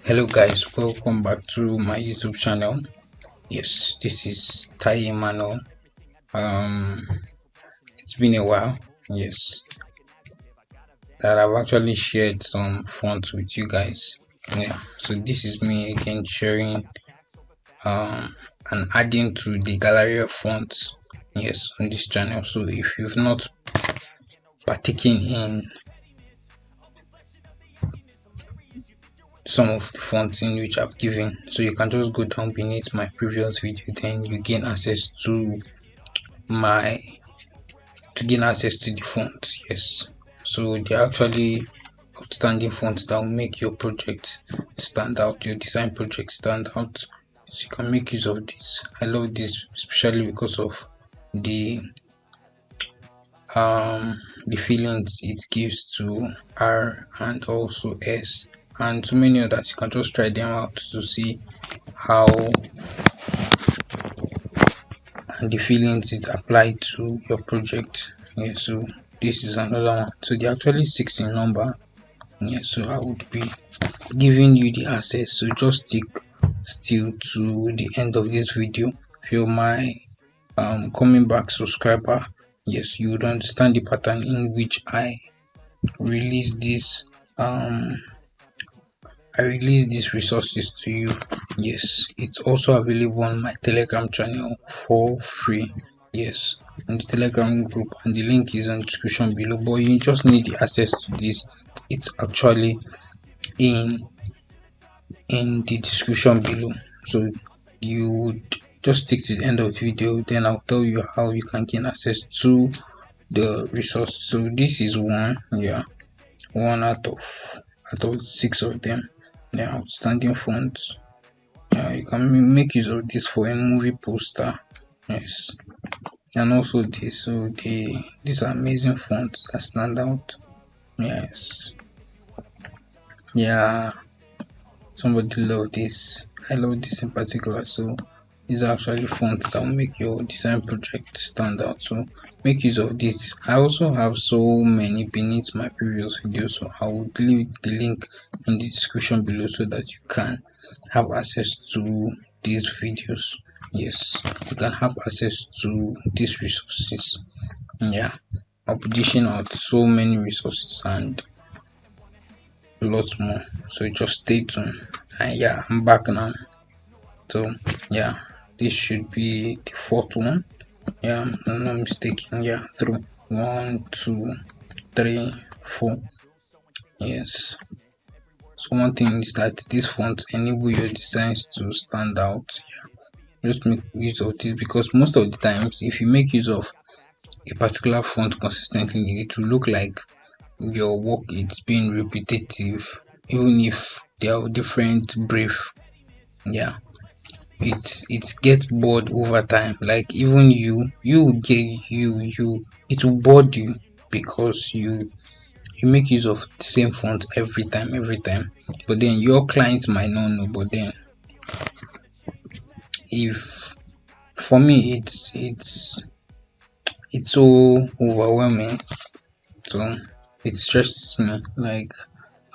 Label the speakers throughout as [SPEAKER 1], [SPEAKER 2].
[SPEAKER 1] Hello guys, welcome back to my YouTube channel. Yes, this is Tai Emmanuel. It's been a while, yes, that I've actually shared some fonts with you guys. Yeah, so this is me again sharing and adding to the gallery of fonts, yes, on this channel. So if you've not partaken in some of the fonts in which I've given, so you can just go down beneath my previous video, then you gain access to the fonts. Yes, so they're actually outstanding fonts that will make your project stand out, your design project stand out. So you can make use of this. I love this especially because of the feelings it gives to R and also S and so many others. You can just try them out to see how and the feelings it applied to your project. Yeah, so this is another one. So they're actually 6 in number. Yeah, so I would be giving you the access, so just stick still to the end of this video. If you're my coming back subscriber, yes, you would understand the pattern in which I release this resources to you. Yes, it's also available on my Telegram channel for free. Yes, in the Telegram group, and the link is in the description below. But you just need the access to this. It's actually in the description below. So you would just stick to the end of the video. Then I'll tell you how you can gain access to the resource. So this is one, yeah, one out of 6 of them. Yeah, outstanding fonts. You can make use of this for a movie poster. Yes, and also this. So these are amazing fonts that stand out. Yes, yeah, somebody love this. I love this in particular. So these are actually fonts that will make your design project stand out. So make use of this. I also have so many beneath my previous videos, so I will leave the link in the description below so that you can have access to these videos. Yes, you can have access to these resources. Yeah, I'll be dishing out so many resources and lots more, so just stay tuned. And yeah, I'm back now. So yeah, this should be the 4th one. Yeah, I'm not mistaken. Yeah, through 1 2 3 4. Yes, so one thing is that this font enable your designs to stand out. Yeah, just make use of this, because most of the times if you make use of a particular font consistently, it will look like your work is being repetitive, even if they are different brief. Yeah, it gets bored over time. Like even you it will bore you, because you make use of the same font every time, but then your clients might not know. But then if for me it's so overwhelming, so it stresses me. Like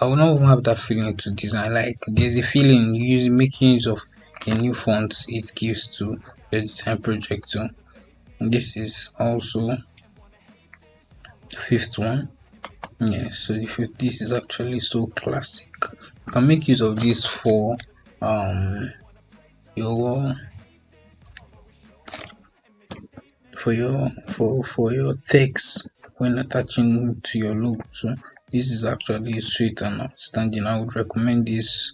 [SPEAKER 1] I will not even have that feeling to design. Like there's a feeling making use of a new font it gives to your design project. So this is also the 5th one. Yeah, so this is actually so classic. You can make use of this for your text when attaching to your logo. So this is actually sweet and outstanding. I would recommend this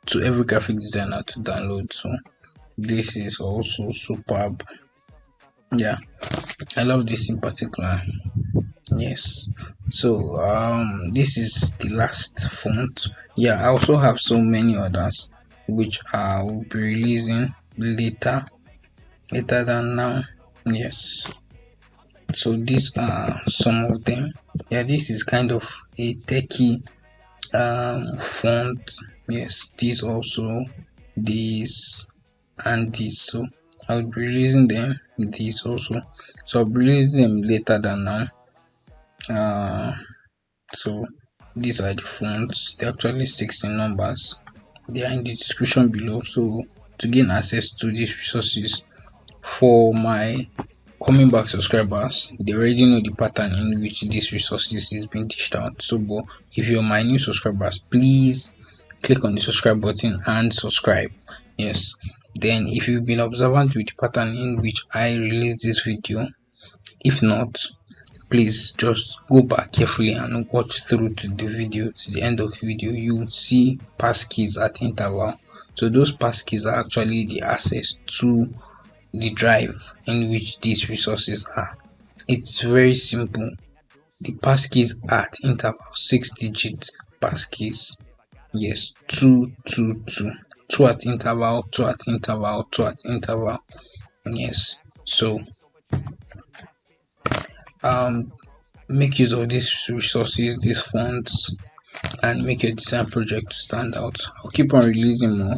[SPEAKER 1] to every graphic designer to download. So this is also superb. Yeah, I love this in particular. Yes, so this is the last font. Yeah, I also have so many others which I will be releasing later than now. Yes, so these are some of them. Yeah, this is kind of a techie font. Yes, these also, these and these. So I'll be releasing them, these also. So I'll be releasing them later than now. So these are the fonts. They're actually 16 numbers. They are in the description below. So to gain access to these resources, for my coming back subscribers, they already know the pattern in which these resources is being dished out. So, but if you're my new subscribers, please click on the subscribe button and subscribe. Yes. Then, if you've been observant with the pattern in which I release this video, if not, please just go back carefully and watch through to the video, to the end of the video. You would see passkeys at interval. So those passkeys are actually the access to the drive in which these resources are. It's very simple. The passkeys are at interval 6-digit passkeys. Yes, 222. 2 at interval, 2 at interval, 2 at interval. Yes. So make use of these resources, these funds, and make your design project to stand out. I'll keep on releasing more.